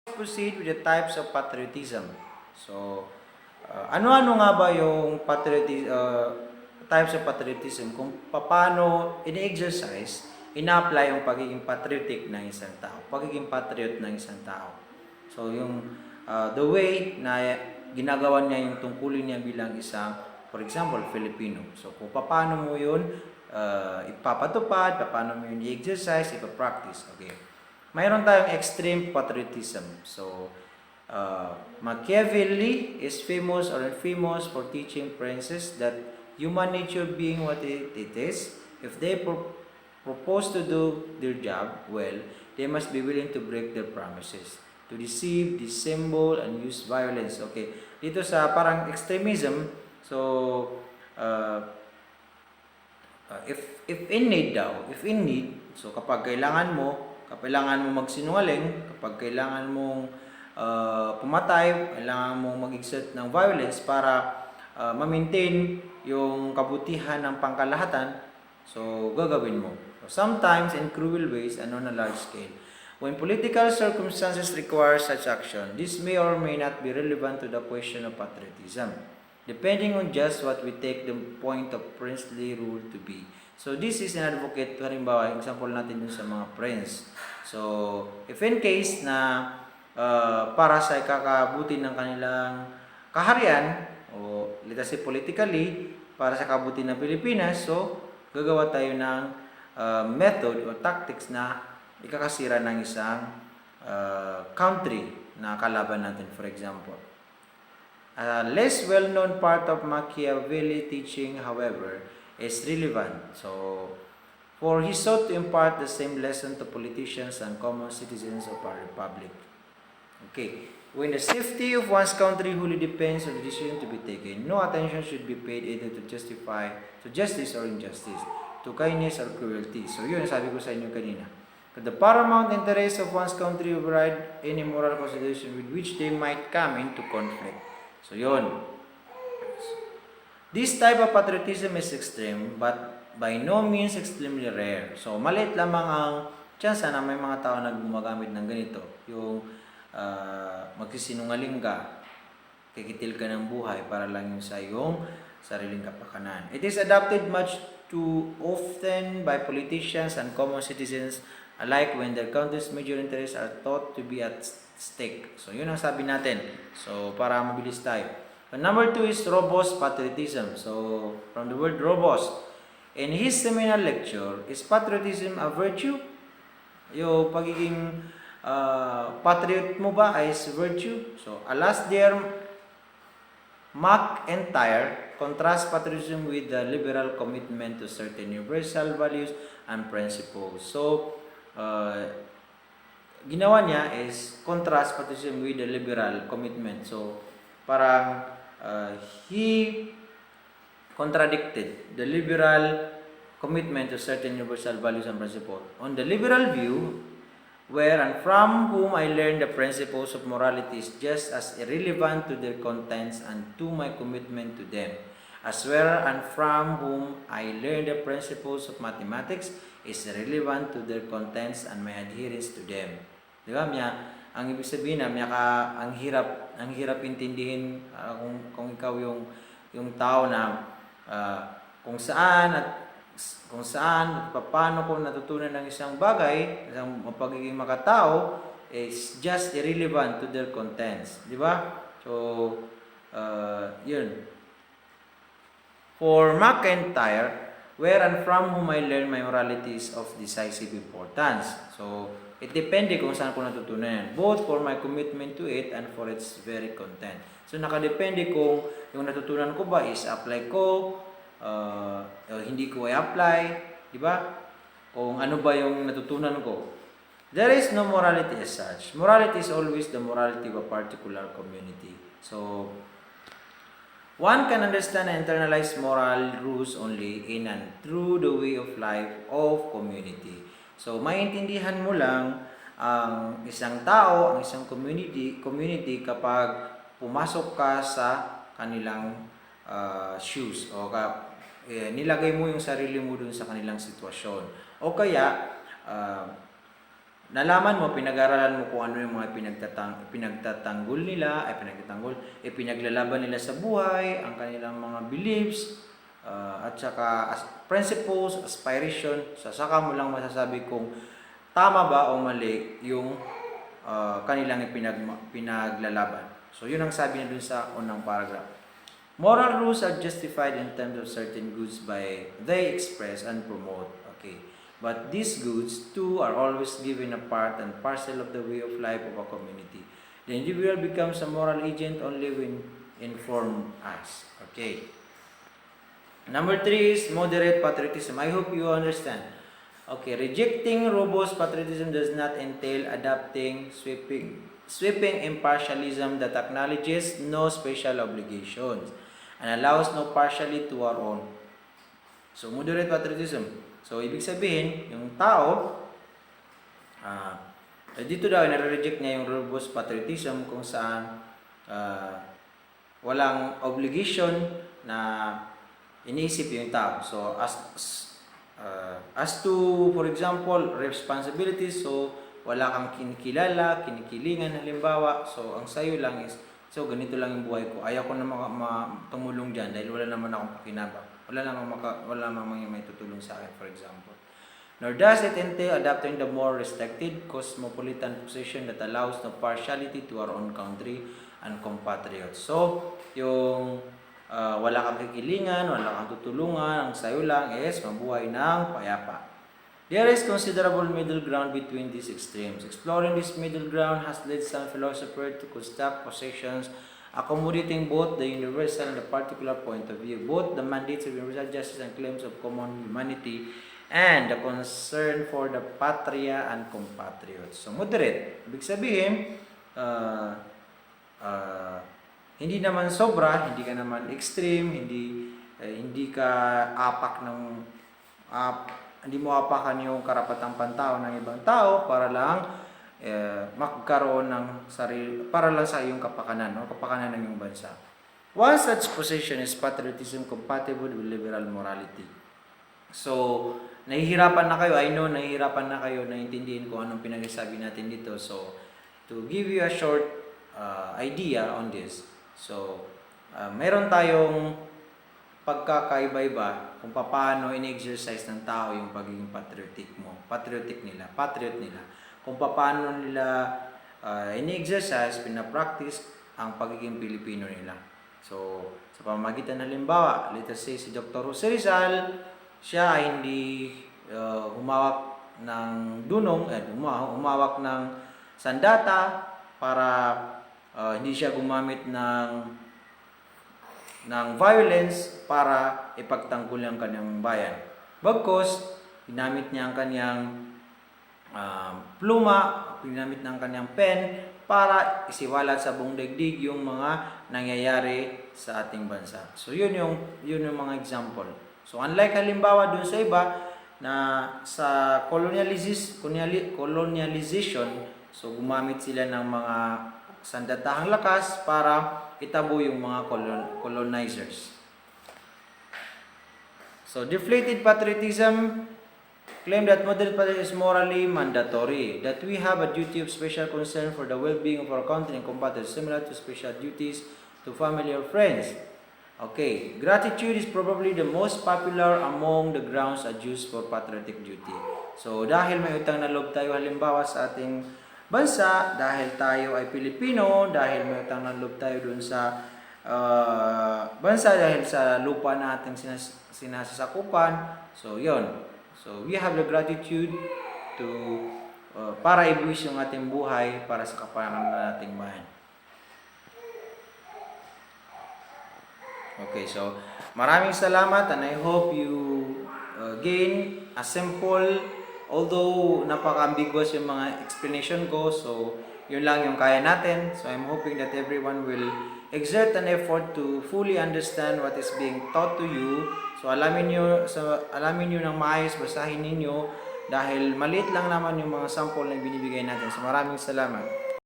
Proceed with the types of patriotism. So, ano-ano nga ba yung types of patriotism kung paano ini-exercise, ina-apply yung pagiging patriotic ng isang tao, pagiging patriot ng isang tao. So, yung the way na ginagawa niya yung tungkulin niya bilang isang, for example, Filipino. So, kung paano mo yun ipapatupad, paano mo yun i-exercise, ipapractice. Okay. Mayroon tayong extreme patriotism. So, Machiavelli is famous or infamous for teaching princes that human nature being what it is, if they propose to do their job well, they must be willing to break their promises, to deceive, dissemble, and use violence. Okay, dito sa parang extremism, so, if in need daw, if in need, so kapag kailangan mo magsinungaling, kapag kailangan mong pumatay, kailangan mong mag-exert ng violence para ma-maintain yung kabutihan ng pangkalahatan, so gagawin mo. So, sometimes in cruel ways and on a large scale. When political circumstances require such action, this may or may not be relevant to the question of patriotism, depending on just what we take the point of princely rule to be. So, this is an advocate, halimbawa, example natin dun sa mga prince. So, if in case na para sa ikakabuti ng kanilang kaharian, o let us say politically, para sa kabuti ng Pilipinas, so, gagawa tayo ng method o tactics na ikakasira ng isang country na kalaban natin, for example. A less well-known part of Machiavelli teaching, however, is relevant. So, for he sought to impart the same lesson to politicians and common citizens of our republic. Okay, when the safety of one's country wholly depends on the decision to be taken, no attention should be paid either to justice or injustice, to kindness or cruelty. So, yun sabi ko sa inyo kanina. The paramount interest of one's country override any moral consideration with which they might come into conflict. So, yun. This type of patriotism is extreme, but by no means extremely rare. So, maliit lamang ang tsansa na may mga tao na gumagamit ng ganito. Yung magsisinungaling ka, kikitil ka ng buhay para lang yung sa iyong sariling kapakanan. It is adopted much too often by politicians and common citizens alike when their country's major interests are thought to be at stake. So, yun ang sabi natin. So, para mabilis tayo. So, number 2 is robust patriotism. So, from the word robust. In his seminal lecture, is patriotism a virtue? Yung pagiging patriot mo ba ay virtue? So, alas dear MacIntyre contrasts patriotism with the liberal commitment to certain universal values and principles. So, ginawa niya is contrast patriotism with the liberal commitment. So, parang he contradicted the liberal commitment to certain universal values and principles. On the liberal view, where and from whom I learned the principles of morality is just as irrelevant to their contents and to my commitment to them, as where and from whom I learned the principles of mathematics is relevant to their contents and my adherence to them. Di ba? Ang ibig sabihin na ang hirap intindihin kung ikaw yung tao na kung saan at paano ko natutunan ng isang bagay, isang pagiging makatao is just irrelevant to their contents. Di ba? So, yun. For MacIntyre, where and from whom I learned my morality is of decisive importance. So, it depende kung saan ko natutunan. Both for my commitment to it and for its very content. So, nakadepende kung yung natutunan ko ba is apply ko, hindi ko i-apply, di ba? Kung ano ba yung natutunan ko. There is no morality as such. Morality is always the morality of a particular community. So, one can understand and internalize moral rules only in and through the way of life of community. So, maintindihan mo lang ang isang tao, ang isang community kapag pumasok ka sa kanilang shoes o nilagay mo yung sarili mo dun sa kanilang sitwasyon. O kaya, nalaman mo, pinag-aralan mo kung ano yung mga pinaglalaban nila sa buhay, ang kanilang mga beliefs, at saka principles, aspiration, saka mo lang masasabi kung tama ba o mali yung kanilang pinaglalaban. So, yun ang sabi niya dun sa unang paragraph. Moral rules are justified in terms of certain goods by they express and promote. Okay. But these goods, too, are always given a part and parcel of the way of life of a community. The individual becomes a moral agent only when informed as. Okay. Number 3 is moderate patriotism. I hope you understand. Okay, rejecting robust patriotism does not entail adopting sweeping impartialism that acknowledges no special obligations and allows no partiality to our own. So, moderate patriotism. So, ibig sabihin, yung tao, dito daw, nare-reject niya yung robust patriotism kung saan walang obligation na iniisip yung tao. So, as to, for example, responsibilities, so, wala kang kinikilala, kinikilingan, halimbawa, so, ang sayo lang is, so, ganito lang yung buhay ko. Ayaw ko na tumulong dyan dahil wala naman akong pakinabang. Wala namang may tutulong sa akin, for example. Nor does it entail adopting the more restricted cosmopolitan position that allows no partiality to our own country and compatriots. So, yung wala kang kikilingan, wala kang tutulungan, ang sayo lang is mabuhay ng payapa. There is considerable middle ground between these extremes. Exploring this middle ground has led some philosophers to construct positions accommodating both the universal and the particular point of view, both the mandates of universal justice and claims of common humanity, and the concern for the patria and compatriots. So, moderate. Ibig sabihin, hindi naman sobra, hindi ka naman extreme, hindi ka hindi mo apakan yung karapatang pantao ng ibang tao para lang magkaroon ng sarili, para lang sa iyong kapakanan, o kapakanan ng iyong bansa. One such position is patriotism compatible with liberal morality. So, nahihirapan na kayo, I know, nahihirapan na kayo na intindihin kung anong pinagsasabi natin dito. So, to give you a short idea on this, so, meron tayong pagkakaiba-iba kung paano in-exercise ng tao yung pagiging patriot nila. Kung paano nila ini-exercise, pinapractice ang pagiging Pilipino nila. So, sa pamamagitan halimbawa, let us say si Dr. Jose Rizal, siya ay hindi humawak ng dunong, humawak ng sandata para hindi siya gumamit ng violence para ipagtanggol ang kanyang bayan. Bagkus, ginamit niya ang kanyang pluma, ginamit ng kanyang pen para isiwalat sa buong daigdig yung mga nangyayari sa ating bansa. So yun yung mga example. So unlike halimbawa dun sa iba na sa colonialization, so gumamit sila ng mga sandatahang lakas para itabo yung mga colonizers. So deflated patriotism claim that moderate patriotism is morally mandatory, that we have a duty of special concern for the well-being of our country and compatriots, similar to special duties to family or friends. Okay, gratitude is probably the most popular among the grounds adduced for patriotic duty. So, dahil may utang na loob tayo halimbawa sa ating bansa, dahil tayo ay Pilipino, dahil may utang na loob tayo dun sa bansa, dahil sa lupa na ating sinasasakupan, so yon. So, we have the gratitude to para ibuwis yung ating buhay para sa kapakanan ng ating bayan. Okay, so maraming salamat and I hope you gain a simple, although napaka-ambiguous yung mga explanation ko, so yun lang yung kaya natin. So I'm hoping that everyone will exert an effort to fully understand what is being taught to you. So alamin niyo ng maayos, basahin ninyo dahil maliit lang naman yung mga sample na binibigay natin. So maraming salamat.